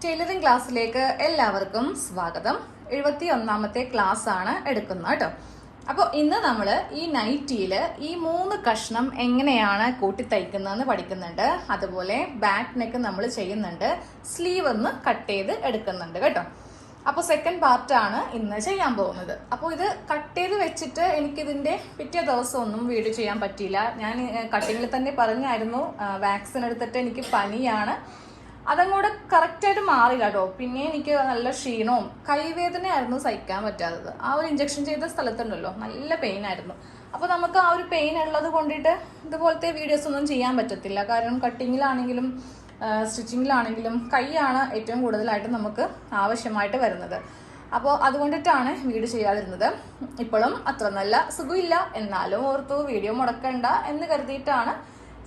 Tailoring ക്ലാസ്സിലേക്ക് എല്ലാവർക്കും സ്വാഗതം. 71ാമത്തെ ക്ലാസ് ആണ് എടുക്കുന്നത് കേട്ടോ. അപ്പോൾ ഇന്ന് നമ്മൾ ഈ നൈറ്റിയിൽ ഈ 3 കഷ്ണം എങ്ങനെയാണ് കൂട്ടി തയ്ക്കുന്നതെന്ന് പഠിക്കുന്നുണ്ട്. അതുപോലെ ബാക്ക് നെക്ക് നമ്മൾ ചെയ്യുന്നുണ്ട്, സ്ലീവ് ഒന്ന് കട്ട് ചെയ്ത് എടുക്കുന്നുണ്ട് കേട്ടോ. അപ്പോൾ സെക്കൻഡ് പാർട്ടാണ് ഇന്ന് ചെയ്യാൻ പോകുന്നത്. അപ്പോൾ ഇത് കട്ട് ചെയ്ത് വെച്ചിട്ട് എനിക്കിതിൻ്റെ പിറ്റേ ദിവസം ഒന്നും വീഡിയോ ചെയ്യാൻ പറ്റിയില്ല. ഞാൻ കട്ടിങ്ങിൽ തന്നെ പറഞ്ഞായിരുന്നു, വാക്സിൻ എടുത്തിട്ട് എനിക്ക് പനിയാണ്, അതങ്ങോട്ട് കറക്റ്റായിട്ട് മാറില്ല കേട്ടോ. പിന്നെ എനിക്ക് നല്ല ക്ഷീണവും കൈവേദനയായിരുന്നു സഹിക്കാൻ പറ്റാത്തത്. ആ ഒരു ഇഞ്ചക്ഷൻ ചെയ്ത സ്ഥലത്തുണ്ടല്ലോ നല്ല പെയിൻ ആയിരുന്നു. അപ്പോൾ നമുക്ക് ആ ഒരു പെയിൻ ഉള്ളത് കൊണ്ടിട്ട് ഇതുപോലത്തെ വീഡിയോസ് ഒന്നും ചെയ്യാൻ പറ്റത്തില്ല. കാരണം കട്ടിങ്ങിലാണെങ്കിലും സ്റ്റിച്ചിങ്ങിലാണെങ്കിലും കൈയാണ് ഏറ്റവും കൂടുതലായിട്ട് നമുക്ക് ആവശ്യമായിട്ട് വരുന്നത്. അപ്പോൾ അതുകൊണ്ടിട്ടാണ് വീഡിയോ ചെയ്യാതിരുന്നത്. ഇപ്പോഴും അത്ര നല്ല സുഖമില്ല, എന്നാലും ഓർത്തു വീഡിയോ മുടക്കണ്ട എന്ന് കരുതിയിട്ടാണ്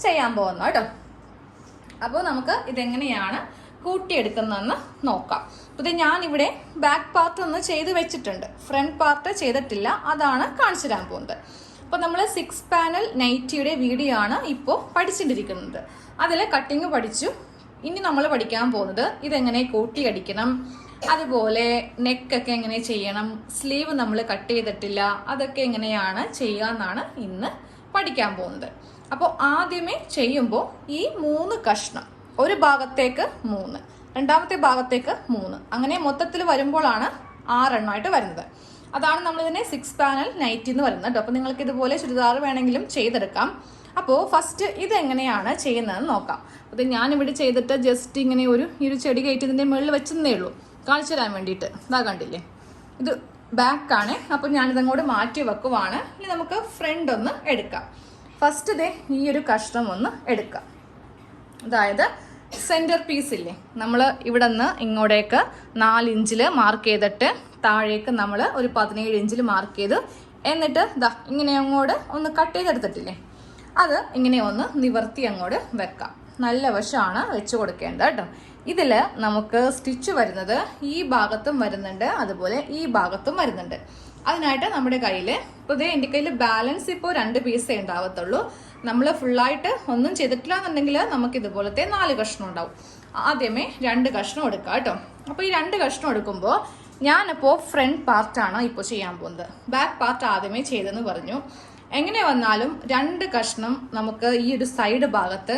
ചെയ്യാൻ പോകുന്നത് കേട്ടോ. അപ്പോൾ നമുക്ക് ഇതെങ്ങനെയാണ് കൂട്ടിയെടുക്കുന്നതെന്ന് നോക്കാം. ഇത് ഞാനിവിടെ ബാക്ക് പാർട്ട് ഒന്ന് ചെയ്ത് വെച്ചിട്ടുണ്ട്, ഫ്രണ്ട് പാർട്ട് ചെയ്തിട്ടില്ല, അതാണ് കാണിച്ചു തരാൻ പോകുന്നത്. അപ്പോൾ നമ്മൾ 6 പാനൽ നൈറ്റിയുടെ വീഡിയോ ആണ് ഇപ്പോൾ പഠിച്ചിട്ടിരിക്കുന്നത്. അതിൽ കട്ടിങ് പഠിച്ചു. ഇനി നമ്മൾ പഠിക്കാൻ പോകുന്നത് ഇതെങ്ങനെ കൂട്ടിയടിക്കണം, അതുപോലെ നെക്കൊക്കെ എങ്ങനെ ചെയ്യണം, സ്ലീവ് നമ്മൾ കട്ട് ചെയ്തിട്ടില്ല, അതൊക്കെ എങ്ങനെയാണ് ചെയ്യുക എന്നാണ് ഇന്ന് പഠിക്കാൻ പോകുന്നത്. അപ്പോൾ ആദ്യമേ ചെയ്യുമ്പോൾ ഈ 3 കഷ്ണം, ഒരു ഭാഗത്തേക്ക് 3, രണ്ടാമത്തെ ഭാഗത്തേക്ക് 3, അങ്ങനെ മൊത്തത്തിൽ വരുമ്പോഴാണ് 6 എണ്ണമായിട്ട് വരുന്നത്. അതാണ് നമ്മളിതിനെ 6 പാനൽ നൈറ്റി എന്ന് പറയുന്നത് കേട്ടോ. അപ്പോൾ നിങ്ങൾക്ക് ഇതുപോലെ ചുരിദാർ വേണമെങ്കിലും ചെയ്തെടുക്കാം. അപ്പോൾ ഫസ്റ്റ് ഇതെങ്ങനെയാണ് ചെയ്യുന്നതെന്ന് നോക്കാം. അത് ഞാനിവിടെ ചെയ്തിട്ട് ജസ്റ്റ് ഇങ്ങനെ ഈ ഒരു ചെടി കയറ്റി ഇതിൻ്റെ മുകളിൽ വെച്ചെന്നേ ഉള്ളൂ, കാണിച്ചു തരാൻ വേണ്ടിയിട്ട്. ഇതാ കണ്ടില്ലേ, ഇത് ബാക്കാണ്. അപ്പോൾ ഞാനിതങ്ങോട്ട് മാറ്റി വെക്കുവാണ്. ഇനി നമുക്ക് ഫ്രണ്ട് ഒന്ന് എടുക്കാം. ഫസ്റ്റ് ദേ ഈ ഒരു കഷ്ണം ഒന്ന് എടുക്കാം. അതായത് സെൻറ്റർ പീസ് ഇല്ലേ, നമ്മൾ ഇവിടെ നിന്ന് ഇങ്ങോട്ടേക്ക് 4 ഇഞ്ചിൽ മാർക്ക് ചെയ്തിട്ട് താഴേക്ക് നമ്മൾ ഒരു 17 ഇഞ്ചിൽ മാർക്ക് ചെയ്ത്, എന്നിട്ട് ഇതാ ഇങ്ങനെ അങ്ങോട്ട് ഒന്ന് കട്ട് ചെയ്തെടുത്തിട്ടില്ലേ, അത് ഇങ്ങനെ ഒന്ന് നിവർത്തി അങ്ങോട്ട് വെക്കാം. നല്ല വശമാണ് വെച്ച് കൊടുക്കേണ്ടത് കേട്ടോ. ഇതിൽ നമുക്ക് സ്റ്റിച്ച് വരുന്നത് ഈ ഭാഗത്തും വരുന്നുണ്ട്, അതുപോലെ ഈ ഭാഗത്തും വരുന്നുണ്ട്. അതിനായിട്ട് നമ്മുടെ കയ്യിൽ ഇപ്പോൾ എൻ്റെ കയ്യിൽ ബാലൻസ് ഇപ്പോൾ 2 പീസേ ഉണ്ടാവത്തുള്ളൂ. നമ്മൾ ഫുള്ളായിട്ട് ഒന്നും ചെയ്തിട്ടില്ല എന്നുണ്ടെങ്കിൽ നമുക്ക് ഇതുപോലത്തെ 4 കഷ്ണം ഉണ്ടാവും. ആദ്യമേ 2 കഷ്ണം എടുക്കുക കേട്ടോ. അപ്പോൾ ഈ 2 കഷ്ണം എടുക്കുമ്പോൾ ഞാനിപ്പോൾ ഫ്രണ്ട് പാർട്ടാണ് ഇപ്പോൾ ചെയ്യാൻ പോകുന്നത്. ബാക്ക് പാർട്ട് ആദ്യമേ ചെയ്തെന്ന് പറഞ്ഞു. എങ്ങനെ വന്നാലും 2 കഷ്ണം നമുക്ക് ഈ ഒരു സൈഡ് ഭാഗത്ത്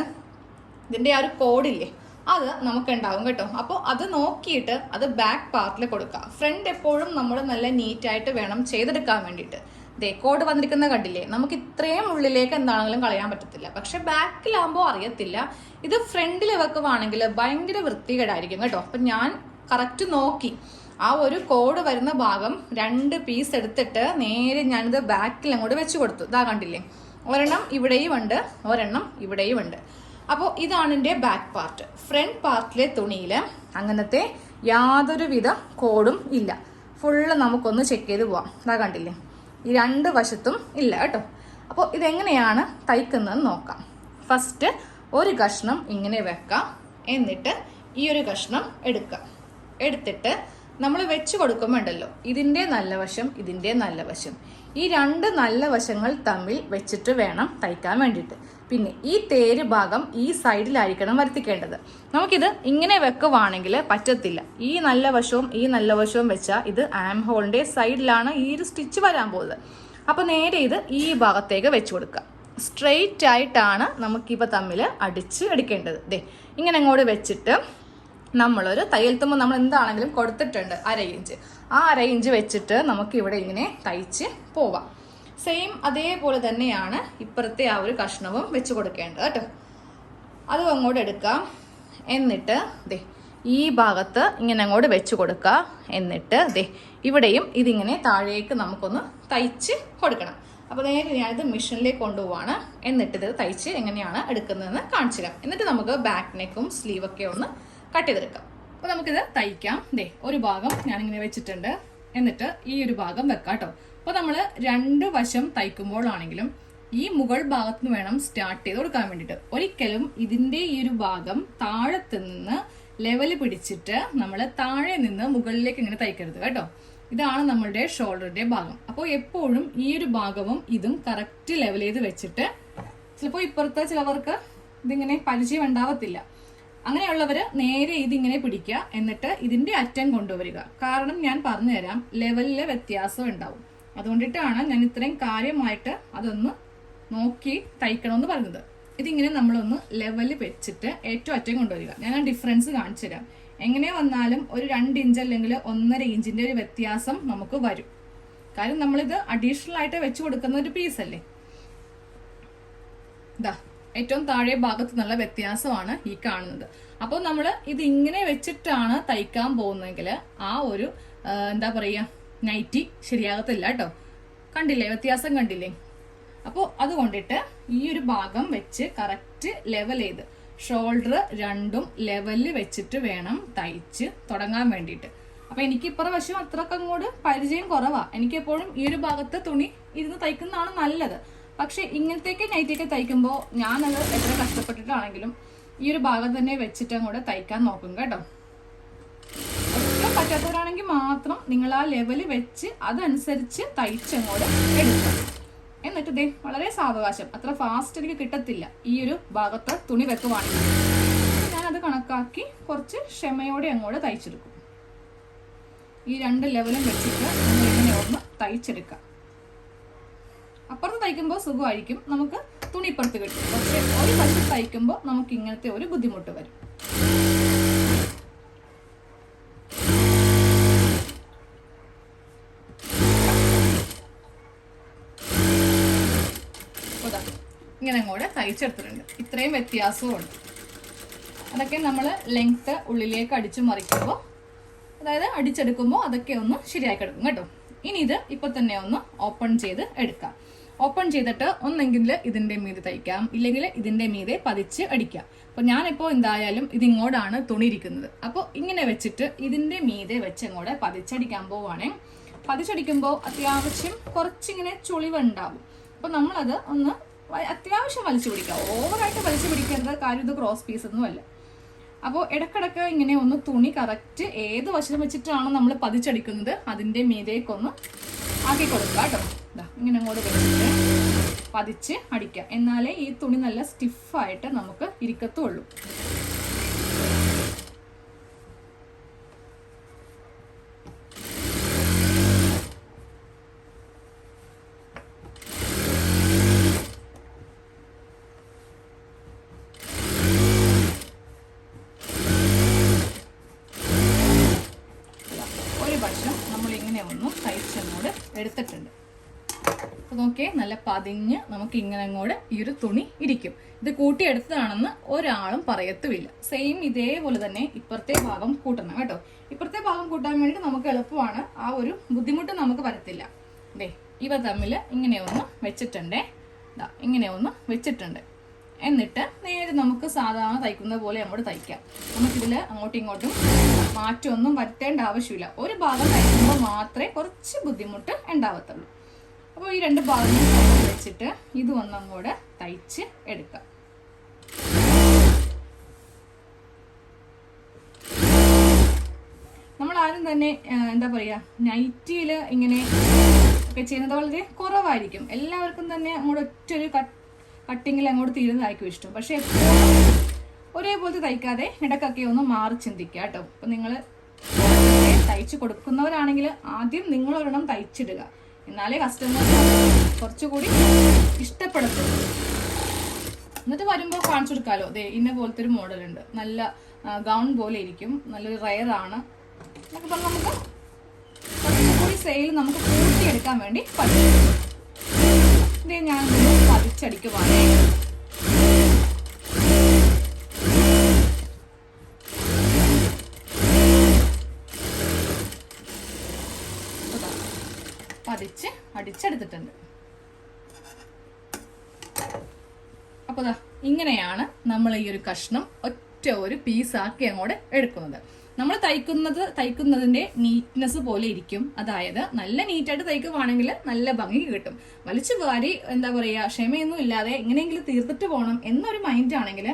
ഇതിൻ്റെ ആ ഒരു കോഡില്ലേ, അത് നമുക്ക് ഉണ്ടാവും കേട്ടോ. അപ്പോൾ അത് നോക്കിയിട്ട് അത് ബാക്ക് പാർട്ടിൽ കൊടുക്കുക. ഫ്രണ്ട് എപ്പോഴും നമ്മൾ നല്ല നീറ്റായിട്ട് വേണം ചെയ്തെടുക്കാൻ വേണ്ടിയിട്ട്. ദേ കോഡ് വന്നിരിക്കുന്ന കണ്ടില്ലേ, നമുക്ക് ഇത്രയും ഉള്ളിലേക്ക് എന്താണെങ്കിലും കളയാൻ പറ്റത്തില്ല. പക്ഷെ ബാക്കിലാകുമ്പോൾ അറിയത്തില്ല. ഇത് ഫ്രണ്ടിൽ വെക്കുവാണെങ്കിൽ ഭയങ്കര വൃത്തികേടായിരിക്കും കേട്ടോ. അപ്പം ഞാൻ കറക്റ്റ് നോക്കി ആ ഒരു കോഡ് വരുന്ന ഭാഗം 2 പീസ് എടുത്തിട്ട് നേരെ ഞാനിത് ബാക്കിൽ അങ്ങോട്ട് വെച്ച് കൊടുത്തു. ഇതാ കണ്ടില്ലേ, ഒരെണ്ണം ഇവിടെയും ഉണ്ട്, ഒരെണ്ണം ഇവിടെയും ഉണ്ട്. അപ്പോൾ ഇതാണ് എൻ്റെ ബാക്ക് പാർട്ട്. ഫ്രണ്ട് പാർട്ടിലെ തുണിയിൽ അങ്ങനത്തെ യാതൊരുവിധ കോഡും ഇല്ല. ഫുള്ള് നമുക്കൊന്ന് ചെക്ക് ചെയ്ത് പോവാം. ഇതാ കണ്ടില്ലേ, ഈ 2 വശത്തും ഇല്ല കേട്ടോ. അപ്പോൾ ഇതെങ്ങനെയാണ് തയ്ക്കുന്നതെന്ന് നോക്കാം. ഫസ്റ്റ് ഒരു കഷ്ണം ഇങ്ങനെ വെക്കാം, എന്നിട്ട് ഈ ഒരു കഷ്ണം എടുക്കാം. എടുത്തിട്ട് നമ്മൾ വെച്ച് കൊടുക്കുമ്പോൾ ഉണ്ടല്ലോ, ഇതിൻ്റെ നല്ല വശം, ഇതിൻ്റെ നല്ല വശം, ഈ 2 നല്ല വശങ്ങൾ തമ്മിൽ വെച്ചിട്ട് വേണം തയ്ക്കാൻ വേണ്ടിയിട്ട്. പിന്നെ ഈ തേര് ഭാഗം ഈ സൈഡിലായിരിക്കണം വരുത്തിക്കേണ്ടത്. നമുക്കിത് ഇങ്ങനെ വെക്കുവാണെങ്കിൽ പറ്റത്തില്ല. ഈ നല്ല വശവും ഈ നല്ല വശവും വെച്ചാൽ ഇത് ആം ഹോളിൻ്റെ സൈഡിലാണ് ഈ ഒരു സ്റ്റിച്ച് വരാൻ പോകുന്നത്. അപ്പോൾ നേരെ ഇത് ഈ ഭാഗത്തേക്ക് വെച്ച് കൊടുക്കുക. സ്ട്രെയിറ്റ് ആയിട്ടാണ് നമുക്കിപ്പോൾ തമ്മിൽ അടിച്ച് എടുക്കേണ്ടത്. ദേ ഇങ്ങനെ അങ്ങോട്ട് വെച്ചിട്ട് നമ്മളൊരു തയ്യൽ തുമ്പ് നമ്മൾ എന്താണെങ്കിലും കൊടുത്തിട്ടുണ്ട് 1/2 ഇഞ്ച്. ആ 1/2 ഇഞ്ച് വെച്ചിട്ട് നമുക്ക് ഇവിടെ ഇങ്ങനെ തയ്ച്ച് പോവാം. സെയിം അതേപോലെ തന്നെയാണ് ഇപ്പുറത്തെ ആ ഒരു കഷ്ണവും വെച്ച് കൊടുക്കേണ്ടത് കേട്ടോ. അതും അങ്ങോട്ട് എടുക്കാം. എന്നിട്ട് ദേ ഈ ഭാഗത്ത് ഇങ്ങനെ അങ്ങോട്ട് വെച്ച് കൊടുക്കുക. എന്നിട്ട് ദേ ഇവിടെയും ഇതിങ്ങനെ താഴേക്ക് നമുക്കൊന്ന് തയ്ച്ച് കൊടുക്കണം. അപ്പോൾ നേരെ ഞാനിത് മെഷീനിലേക്ക് കൊണ്ടുപോവാണ്. എന്നിട്ട് ഇത് തയ്ച്ച് എങ്ങനെയാണ് എടുക്കുന്നതെന്ന് കാണിച്ചു തരാം. എന്നിട്ട് നമുക്ക് ബാക്ക് നെക്കും സ്ലീവൊക്കെ ഒന്ന് കട്ട് ചെയ്തെടുക്കാം. അപ്പോൾ നമുക്കിത് തയ്ക്കാം. ദേ ഒരു ഭാഗം ഞാനിങ്ങനെ വെച്ചിട്ടുണ്ട്, എന്നിട്ട് ഈ ഒരു ഭാഗം വെക്കാം കേട്ടോ. അപ്പോൾ നമ്മൾ 2 വശം തയ്ക്കുമ്പോഴാണെങ്കിലും ഈ മുകൾ ഭാഗത്ത് നിന്ന് വേണം സ്റ്റാർട്ട് ചെയ്ത് കൊടുക്കാൻ വേണ്ടിയിട്ട്. ഒരിക്കലും ഇതിൻ്റെ ഈ ഒരു ഭാഗം താഴത്ത് നിന്ന് ലെവൽ പിടിച്ചിട്ട് നമ്മൾ താഴെ നിന്ന് മുകളിലേക്ക് ഇങ്ങനെ തയ്ക്കരുത് കേട്ടോ. ഇതാണ് നമ്മളുടെ ഷോൾഡറിന്റെ ഭാഗം. അപ്പോൾ എപ്പോഴും ഈ ഒരു ഭാഗവും ഇതും കറക്റ്റ് ലെവൽ ചെയ്ത് വെച്ചിട്ട്, ചിലപ്പോൾ ഇപ്പുറത്തെ ചിലവർക്ക് ഇതിങ്ങനെ പരിചയം ഉണ്ടാവത്തില്ല, അങ്ങനെയുള്ളവര് നേരെ ഇതിങ്ങനെ പിടിക്കുക, എന്നിട്ട് ഇതിന്റെ അറ്റം കൊണ്ടുവരിക. കാരണം ഞാൻ പറഞ്ഞുതരാം, ലെവലിലെ വ്യത്യാസം ഉണ്ടാവും. അതുകൊണ്ടിട്ടാണ് ഞാൻ ഇത്രയും കാര്യമായിട്ട് അതൊന്ന് നോക്കി തയ്ക്കണമെന്ന് പറഞ്ഞത്. ഇതിങ്ങനെ നമ്മളൊന്ന് ലെവല് വെച്ചിട്ട് ഏറ്റവും അറ്റം കൊണ്ടുവരിക. ഞാൻ ആ ഡിഫറൻസ് കാണിച്ചു തരാം. എങ്ങനെ വന്നാലും ഒരു 2 ഇഞ്ച് അല്ലെങ്കിൽ 1.5 ഇഞ്ചിന്റെ ഒരു വ്യത്യാസം നമുക്ക് വരും. കാര്യം നമ്മളിത് അഡീഷണൽ ആയിട്ട് വെച്ച് കൊടുക്കുന്ന ഒരു പീസല്ലേ. ഇതാ ഏറ്റവും താഴെ ഭാഗത്ത് നല്ല വ്യത്യാസമാണ് ഈ കാണുന്നത്. അപ്പോൾ നമ്മൾ ഇത് ഇങ്ങനെ വെച്ചിട്ടാണ് തയ്ക്കാൻ പോകുന്നതെങ്കിൽ ആ ഒരു എന്താ പറയുക, നൈറ്റി ശരിയാകത്തില്ല കേട്ടോ. കണ്ടില്ലേ വ്യത്യാസം, കണ്ടില്ലേ? അപ്പോൾ അതുകൊണ്ടിട്ട് ഈ ഒരു ഭാഗം വെച്ച് കറക്റ്റ് ലെവൽ ചെയ്ത് ഷോൾഡർ രണ്ടും ലെവലിൽ വെച്ചിട്ട് വേണം തയ്ച്ച് തുടങ്ങാൻ വേണ്ടിയിട്ട്. അപ്പൊ എനിക്ക് ഇപ്പുറം വശം അത്രക്ക് അങ്ങോട്ട് പരിചയം കുറവാ. എനിക്ക് എപ്പോഴും ഈ ഒരു ഭാഗത്ത് തുണി ഇരുന്ന് തയ്ക്കുന്നതാണ് നല്ലത്. പക്ഷെ ഇങ്ങനത്തേക്ക് നൈറ്റിയൊക്കെ തയ്ക്കുമ്പോൾ ഞാനത് എത്ര കഷ്ടപ്പെട്ടിട്ടാണെങ്കിലും ഈ ഒരു ഭാഗം തന്നെ വെച്ചിട്ട് അങ്ങോട്ട് തയ്ക്കാൻ നോക്കും കേട്ടോ. ഒട്ടും പറ്റാത്തവരാണെങ്കിൽ മാത്രം നിങ്ങൾ ആ ലെവല് വെച്ച് അതനുസരിച്ച് തയ്ച്ചങ്ങോട്ട് എടുക്കുക. എന്നിട്ട് ഇതേ വളരെ സാവകാശം, അത്ര ഫാസ്റ്റ് എനിക്ക് കിട്ടത്തില്ല ഈ ഒരു ഭാഗത്ത് തുണി വെക്കുവാണെങ്കിൽ. ഞാനത് കണക്കാക്കി കുറച്ച് ക്ഷമയോടെ അങ്ങോട്ട് തയ്ച്ചെടുക്കും. ഈ 2 ലെവലും വെച്ചിട്ട് നമ്മൾ ഇങ്ങനെ ഒന്ന് തയ്ച്ചെടുക്കാം. അപ്പുറത്ത് തയ്ക്കുമ്പോൾ സുഖമായിരിക്കും, നമുക്ക് തുണി ഇപ്പുറത്ത് കിട്ടും. പക്ഷെ ഒരു വശത്ത് തയ്ക്കുമ്പോൾ നമുക്ക് ഇങ്ങനത്തെ ഒരു ബുദ്ധിമുട്ട് വരും. ഇങ്ങനെ അങ്ങോട്ട് തയ്ച്ചെടുത്തിട്ടുണ്ട്. ഇത്രയും വ്യത്യാസവും ഉണ്ട്. അതൊക്കെ നമ്മൾ ലെങ്ത്ത് ഉള്ളിലേക്ക് അടിച്ചു മറിക്കുമ്പോൾ, അതായത് അടിച്ചെടുക്കുമ്പോൾ അതൊക്കെ ഒന്ന് ശരിയാക്കി എടുക്കും കേട്ടോ. ഇനി ഇത് ഇപ്പൊ തന്നെ ഒന്ന് ഓപ്പൺ ചെയ്ത് എടുക്കാം. ഓപ്പൺ ചെയ്തിട്ട് ഒന്നെങ്കിൽ ഇതിന്റെ മീതെ തയ്ക്കാം, ഇല്ലെങ്കിൽ ഇതിന്റെ മീതെ പതിച്ച് അടിക്കാം. അപ്പൊ ഞാനിപ്പോ എന്തായാലും ഇതിങ്ങോട്ടാണ് തുണി ഇരിക്കുന്നത്. അപ്പോൾ ഇങ്ങനെ വെച്ചിട്ട് ഇതിന്റെ മീതെ വെച്ച് അങ്ങോട്ട് പതിച്ചടിക്കാൻ പോവാണേ. പതിച്ചടിക്കുമ്പോൾ അത്യാവശ്യം കുറച്ചിങ്ങനെ ചുളിവുണ്ടാവും. അപ്പൊ നമ്മളത് ഒന്ന് അത്യാവശ്യം വലിച്ചു പിടിക്കാം. ഓവറായിട്ട് വലിച്ചു പിടിക്കേണ്ടത്, കാര്യം ഇത് ക്രോസ് പീസ് ഒന്നും അല്ല. അപ്പോൾ ഇടക്കിടക്ക് ഇങ്ങനെ ഒന്ന് തുണി കറക്റ്റ് ഏത് വശം വെച്ചിട്ടാണ് നമ്മൾ പതിച്ചടിക്കുന്നത് അതിന്റെ മീതേക്കൊന്ന് ആക്കി കൊടുക്കുക കേട്ടോ. ഇങ്ങനെ അങ്ങോട്ട് വെച്ചിട്ട് പതിച്ച് അടിക്കുക. എന്നാലേ ഈ തുണി നല്ല സ്റ്റിഫായിട്ട് നമുക്ക് ഇരിക്കത്തുള്ളൂ. എടുത്തിട്ടുണ്ട്. അപ്പൊ നോക്കിയേ, നല്ല പതിഞ്ഞ് നമുക്ക് ഇങ്ങനെ അങ്ങോട്ട് ഈ ഒരു തുണി ഇരിക്കും. ഇത് കൂട്ടിയെടുത്തതാണെന്ന് ഒരാളും പറയത്തുമില്ല. സെയിം ഇതേപോലെ തന്നെ ഇപ്പുറത്തെ ഭാഗം കൂട്ടണം കേട്ടോ. ഇപ്പുറത്തെ ഭാഗം കൂട്ടാൻ വേണ്ടി നമുക്ക് എളുപ്പമാണ്, ആ ഒരു ബുദ്ധിമുട്ട് നമുക്ക് വരത്തില്ല. ദേ ഇവ തമ്മിൽ ഇങ്ങനെ ഒന്ന് വെച്ചിട്ടുണ്ടേ, ഇങ്ങനെ ഒന്ന് വെച്ചിട്ടുണ്ട്. എന്നിട്ട് നേരെ നമുക്ക് സാധാരണ തയ്ക്കുന്ന പോലെ അങ്ങോട്ട് തയ്ക്കാം. നമുക്കിതിൽ അങ്ങോട്ടും ഇങ്ങോട്ടും മാറ്റമൊന്നും വരുത്തേണ്ട ആവശ്യമില്ല. ഒരു ഭാഗം തയ്ക്കുമ്പോൾ മാത്രമേ കുറച്ച് ബുദ്ധിമുട്ട് ഉണ്ടാവത്തുള്ളൂ. അപ്പോൾ ഈ 2 ഭാഗങ്ങളും വെച്ചിട്ട് ഇത് ഒന്നങ്ങോട്ട് തയ്ച്ച് എടുക്കാം. നമ്മൾ ആരും തന്നെ എന്താ പറയുക, നൈറ്റിയിൽ ഇങ്ങനെ ഒക്കെ ചെയ്യുന്നത് വളരെ കുറവായിരിക്കും. എല്ലാവർക്കും തന്നെ അങ്ങോട്ട് ഒറ്റൊരു കട്ടിങ്ങിൽ അങ്ങോട്ട് തീരുന്നതായിരിക്കും ഇഷ്ടം. പക്ഷെ എപ്പോഴും ഒരേപോലത്തെ തയ്ക്കാതെ ഇടക്കൊക്കെ ഒന്ന് മാറി ചിന്തിക്കുക കേട്ടോ. അപ്പൊ നിങ്ങൾ തയ്ച്ചു കൊടുക്കുന്നവരാണെങ്കിൽ ആദ്യം നിങ്ങളൊരെണ്ണം തയ്ച്ചിടുക, എന്നാലേ കസ്റ്റമേഴ്സ് കുറച്ചുകൂടി ഇഷ്ടപ്പെടത്തുള്ളൂ. എന്നിട്ട് വരുമ്പോൾ കാണിച്ചു കൊടുക്കാമല്ലോ, അതെ ഇന്ന പോലത്തെ ഒരു മോഡൽ ഉണ്ട്, നല്ല ഗൗൺ പോലെ ഇരിക്കും, നല്ലൊരു റയറാണ് എന്നൊക്കെ പറഞ്ഞാൽ നമുക്ക് കുറച്ചുകൂടി സെയിൽ നമുക്ക് കൂട്ടിയെടുക്കാൻ വേണ്ടി പറ്റും. ഇതേ ഞാൻ പതിച്ചടിക്കുവാണേ. പതിച്ച് അടിച്ചെടുത്തിട്ടുണ്ട്. അപ്പൊ ഇങ്ങനെയാണ് നമ്മൾ ഈ ഒരു കഷ്ണം ഒറ്റ ഒരു പീസാക്കി അങ്ങോട്ട് എടുക്കുന്നത്. നമ്മൾ തയ്ക്കുന്നതിന്റെ നീറ്റ്നെസ് പോലെ ഇരിക്കും. അതായത് നല്ല നീറ്റായിട്ട് തയ്ക്കുവാണെങ്കിൽ നല്ല ഭംഗി കിട്ടും. വലിച്ചു വാരി എന്താ പറയുക, ക്ഷമയൊന്നും ഇല്ലാതെ എങ്ങനെയെങ്കിലും തീർത്തിട്ട് പോകണം എന്നൊരു മൈൻഡ് ആണെങ്കിൽ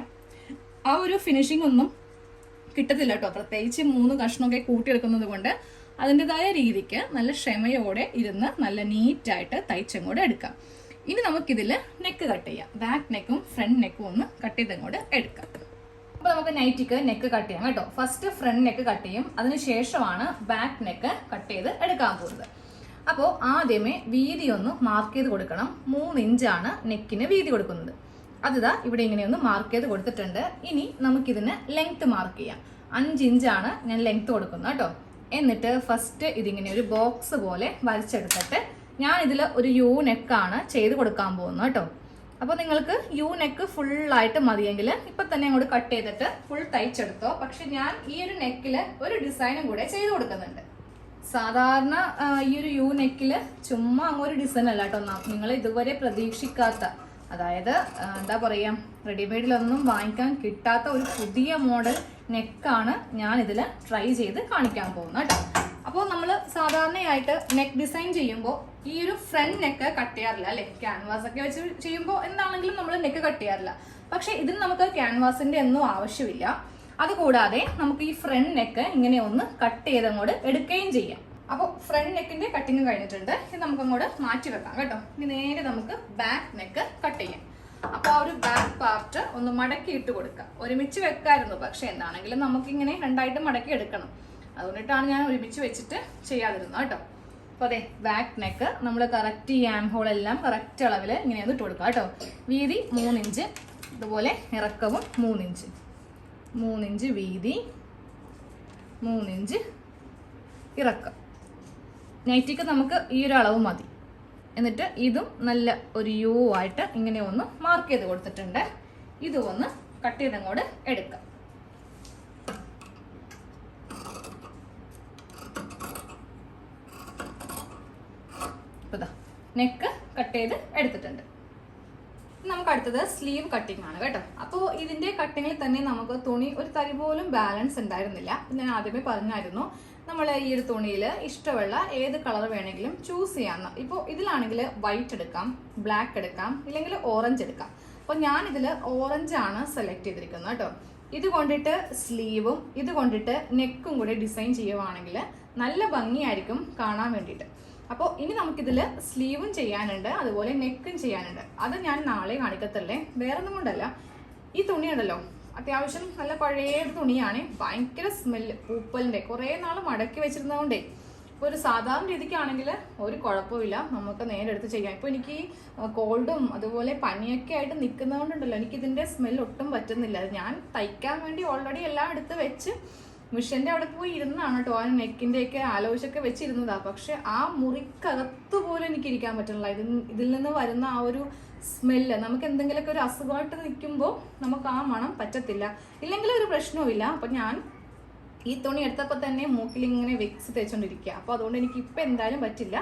ആ ഒരു ഫിനിഷിംഗ് ഒന്നും കിട്ടത്തില്ല കേട്ടോ. പ്രത്യേകിച്ച് 3 കഷ്ണമൊക്കെ കൂട്ടിയെടുക്കുന്നത് കൊണ്ട് അതിൻ്റെതായ രീതിക്ക് നല്ല ക്ഷമയോടെ ഇരുന്ന് നല്ല നീറ്റായിട്ട് തയ്ച്ചങ്ങോട്ട് എടുക്കാം. ഇനി നമുക്കിതിൽ നെക്ക് കട്ട് ചെയ്യാം. ബാക്ക് നെക്കും ഫ്രണ്ട് നെക്കും ഒന്ന് കട്ട് ചെയ്തങ്ങോട്ട് എടുക്കാം. അപ്പോൾ നമുക്ക് നൈറ്റിക്ക് നെക്ക് കട്ട് ചെയ്യാം കേട്ടോ. ഫസ്റ്റ് ഫ്രണ്ട് നെക്ക് കട്ട് ചെയ്യും, അതിനുശേഷമാണ് ബാക്ക് നെക്ക് കട്ട് ചെയ്ത് എടുക്കാൻ പോകുന്നത്. അപ്പോൾ ആദ്യമേ വീതി ഒന്ന് മാർക്ക് ചെയ്ത് കൊടുക്കണം. 3 ഇഞ്ചാണ് നെക്കിന് വീതി കൊടുക്കുന്നത്. അതിതാ ഇവിടെ ഇങ്ങനെയൊന്ന് മാർക്ക് ചെയ്ത് കൊടുത്തിട്ടുണ്ട്. ഇനി നമുക്കിതിന് ലെങ്ത് മാർക്ക് ചെയ്യാം. 5 ഇഞ്ചാണ് ഞാൻ ലെങ്ത് കൊടുക്കുന്നത് കേട്ടോ. എന്നിട്ട് ഫസ്റ്റ് ഇതിങ്ങനെ ഒരു ബോക്സ് പോലെ വരച്ചെടുത്തിട്ട് ഞാൻ ഇതിൽ ഒരു യു നെക്കാണ് ചെയ്ത് കൊടുക്കാൻ പോകുന്നത് കേട്ടോ. അപ്പോൾ നിങ്ങൾക്ക് യു നെക്ക് ഫുള്ളായിട്ട് മതിയെങ്കിൽ ഇപ്പം തന്നെ അങ്ങോട്ട് കട്ട് ചെയ്തിട്ട് ഫുൾ തയ്ച്ചെടുത്തോ. പക്ഷെ ഞാൻ ഈ ഒരു നെക്കിൽ ഒരു ഡിസൈനും കൂടെ ചെയ്ത് കൊടുക്കുന്നുണ്ട്. സാധാരണ ഈ ഒരു യു നെക്കിൽ ചുമ്മാ അങ്ങൊരു ഡിസൈൻ അല്ല കേട്ടോ, നിങ്ങൾ ഇതുവരെ പ്രതീക്ഷിക്കാത്ത, അതായത് എന്താ പറയുക, റെഡിമെയ്ഡിലൊന്നും വാങ്ങിക്കാൻ കിട്ടാത്ത ഒരു പുതിയ മോഡൽ നെക്കാണ് ഞാൻ ഇതിൽ ട്രൈ ചെയ്ത് കാണിക്കാൻ പോകുന്നത് കേട്ടോ. അപ്പോൾ നമ്മൾ സാധാരണയായിട്ട് നെക്ക് ഡിസൈൻ ചെയ്യുമ്പോൾ ഈ ഒരു ഫ്രണ്ട് നെക്ക് കട്ട് ചെയ്യാറില്ല അല്ലേ. ക്യാൻവാസ് ഒക്കെ വെച്ച് ചെയ്യുമ്പോൾ എന്താണെങ്കിലും നമ്മൾ നെക്ക് കട്ട് ചെയ്യാറില്ല. പക്ഷെ ഇതിന് നമുക്ക് ക്യാൻവാസിന്റെ ഒന്നും ആവശ്യമില്ല. അതുകൂടാതെ നമുക്ക് ഈ ഫ്രണ്ട് നെക്ക് ഇങ്ങനെ ഒന്ന് കട്ട് ചെയ്ത് അങ്ങോട്ട് എടുക്കുകയും ചെയ്യാം. അപ്പോൾ ഫ്രണ്ട് നെക്കിന്റെ കട്ടിങ് കഴിഞ്ഞിട്ടുണ്ട്. ഇത് നമുക്ക് അങ്ങോട്ട് മാറ്റി വെക്കാം കേട്ടോ. ഇനി നേരെ നമുക്ക് ബാക്ക് നെക്ക് കട്ട് ചെയ്യാം. അപ്പോൾ ആ ഒരു ബാക്ക് പാർട്ട് ഒന്ന് മടക്കി ഇട്ട് കൊടുക്കാം. ഒരുമിച്ച് വെക്കായിരുന്നു, പക്ഷെ എന്താണെങ്കിലും നമുക്കിങ്ങനെ രണ്ടായിട്ട് മടക്കി എടുക്കണം. അതുകൊണ്ടിട്ടാണ് ഞാൻ ഒരുമിച്ച് വെച്ചിട്ട് ചെയ്യാതിരുന്നത് കേട്ടോ. അപ്പോൾ അതെ, ബാക്ക് നെക്ക് നമ്മൾ കറക്റ്റ് ഈ ആം ഹോൾ എല്ലാം കറക്റ്റ് അളവിൽ ഇങ്ങനെ ഒന്ന് ഇട്ട് കൊടുക്കാം കേട്ടോ. വീതി 3 ഇഞ്ച്, ഇതുപോലെ ഇറക്കവും 3 ഇഞ്ച്, 3 ഇഞ്ച് വീതി, 3 ഇഞ്ച് ഇറക്കം. നൈറ്റിക്ക് നമുക്ക് ഈ ഒരു അളവ് മതി. എന്നിട്ട് ഇതും നല്ല ഒരു യു ആയിട്ട് ഇങ്ങനെ ഒന്ന് മാർക്ക് ചെയ്ത് കൊടുത്തിട്ടുണ്ട്. ഇതും ഒന്ന് കട്ട് ചെയ്തങ്ങോട്ട് എടുക്കാം. നെക്ക് കട്ട് ചെയ്ത് എടുത്തിട്ടുണ്ട്. നമുക്ക് അടുത്തത് സ്ലീവ് കട്ടിംഗ് ആണ് കേട്ടോ. അപ്പോൾ ഇതിന്റെ കട്ടിങ്ങിൽ തന്നെ നമുക്ക് തുണി ഒരു തരി പോലും ബാലൻസ് ഉണ്ടായിരുന്നില്ല. ഞാൻ ആദ്യമേ പറഞ്ഞായിരുന്നു നമ്മൾ ഈ ഒരു തുണിയിൽ ഇഷ്ടമുള്ള ഏത് കളർ വേണമെങ്കിലും ചൂസ് ചെയ്യാമെന്ന്. ഇപ്പോൾ ഇതിലാണെങ്കിൽ വൈറ്റ് എടുക്കാം, ബ്ലാക്ക് എടുക്കാം, ഇല്ലെങ്കിൽ ഓറഞ്ച് എടുക്കാം. അപ്പോൾ ഞാൻ ഇതിൽ ഓറഞ്ചാണ് സെലക്ട് ചെയ്തിരിക്കുന്നത് കേട്ടോ. ഇത് കൊണ്ടിട്ട് സ്ലീവും ഇത് കൊണ്ടിട്ട് നെക്കും കൂടെ ഡിസൈൻ ചെയ്യുവാണെങ്കിൽ നല്ല ഭംഗിയായിരിക്കും കാണാൻ വേണ്ടിയിട്ട്. അപ്പോൾ ഇനി നമുക്കിതിൽ സ്ലീവും ചെയ്യാനുണ്ട്, അതുപോലെ നെക്കും ചെയ്യാനുണ്ട്. അത് ഞാൻ നാളെ കാണിക്കത്തല്ലേ, വേറെ ഒന്നും കൊണ്ടല്ല. ഈ തുണി ഉണ്ടല്ലോ, അത്യാവശ്യം നല്ല പഴയ തുണിയാണ്. ഭയങ്കര സ്മെല്ല്, പൂപ്പലിൻ്റെ. കുറേ നാൾ മടക്കി വെച്ചിരുന്നതുകൊണ്ടേ ഇപ്പോൾ ഒരു സാധാരണ രീതിക്കാണെങ്കിൽ ഒരു കുഴപ്പമില്ല, നമുക്ക് നേരെ എടുത്ത് ചെയ്യാം. ഇപ്പോൾ എനിക്ക് കോൾഡും അതുപോലെ പനിയൊക്കെ ആയിട്ട് നിൽക്കുന്നതുകൊണ്ടുണ്ടല്ലോ എനിക്കിതിൻ്റെ സ്മെല്ല് ഒട്ടും പറ്റുന്നില്ല. ഞാൻ തയ്ക്കാൻ വേണ്ടി ഓൾറെഡി എല്ലാം എടുത്ത് വെച്ച് മിഷന്റെ അവിടെ പോയി ഇരുന്നാണ് കേട്ടോ. ആ നെക്കിന്റെ ഒക്കെ ആലോചിച്ചൊക്കെ വെച്ചിരുന്നതാ. പക്ഷെ ആ മുറിക്കകത്ത് പോലും എനിക്ക് ഇരിക്കാൻ പറ്റുന്നില്ല. ഇതിൽ നിന്ന് വരുന്ന ആ ഒരു സ്മെല്ല്, നമുക്ക് എന്തെങ്കിലുമൊക്കെ ഒരു അസുഖമായിട്ട് നിൽക്കുമ്പോൾ നമുക്ക് ആ മണം പറ്റത്തില്ല. ഇല്ലെങ്കിൽ ഒരു പ്രശ്നവുമില്ല. അപ്പൊ ഞാൻ ഈ തുണി എടുത്തപ്പോൾ തന്നെ മൂക്കിൽ ഇങ്ങനെ വിക്സ് തേച്ചോണ്ടിരിക്കുക. അപ്പോൾ അതുകൊണ്ട് എനിക്ക് ഇപ്പം എന്തായാലും പറ്റില്ല.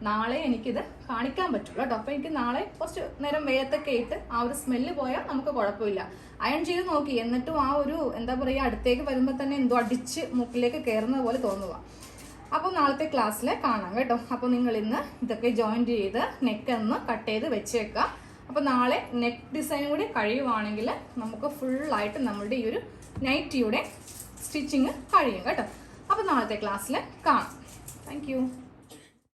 നാളെ എനിക്കിത് കാണിക്കാൻ പറ്റുള്ളൂ കേട്ടോ. അപ്പോൾ എനിക്ക് നാളെ കുറച്ച് നേരം വെയിലത്തൊക്കെ ഇട്ട് ആ ഒരു സ്മെല്ല് പോയാൽ നമുക്ക് കുഴപ്പമില്ല. അയൺ ചെയ്ത് നോക്കി, എന്നിട്ടും ആ ഒരു എന്താ പറയുക, അടുത്തേക്ക് വരുമ്പോൾ തന്നെ എന്തോ അടിച്ച് മൂക്കിലേക്ക് കയറുന്നത് പോലെ തോന്നുക. അപ്പോൾ നാളത്തെ ക്ലാസ്സിൽ കാണാം കേട്ടോ. അപ്പോൾ നിങ്ങൾ ഇന്ന് ഇതൊക്കെ ജോയിൻറ്റ് ചെയ്ത് നെക്ക് ഒന്ന് കട്ട് ചെയ്ത് വെച്ചേക്കുക. അപ്പോൾ നാളെ നെക്ക് ഡിസൈൻ കൂടി കഴിയുവാണെങ്കിൽ നമുക്ക് ഫുള്ളായിട്ട് നമ്മളുടെ ഈ ഒരു നൈറ്റിയുടെ സ്റ്റിച്ചിങ് കഴിയും കേട്ടോ. അപ്പോൾ നാളത്തെ ക്ലാസ്സിൽ കാണാം. താങ്ക്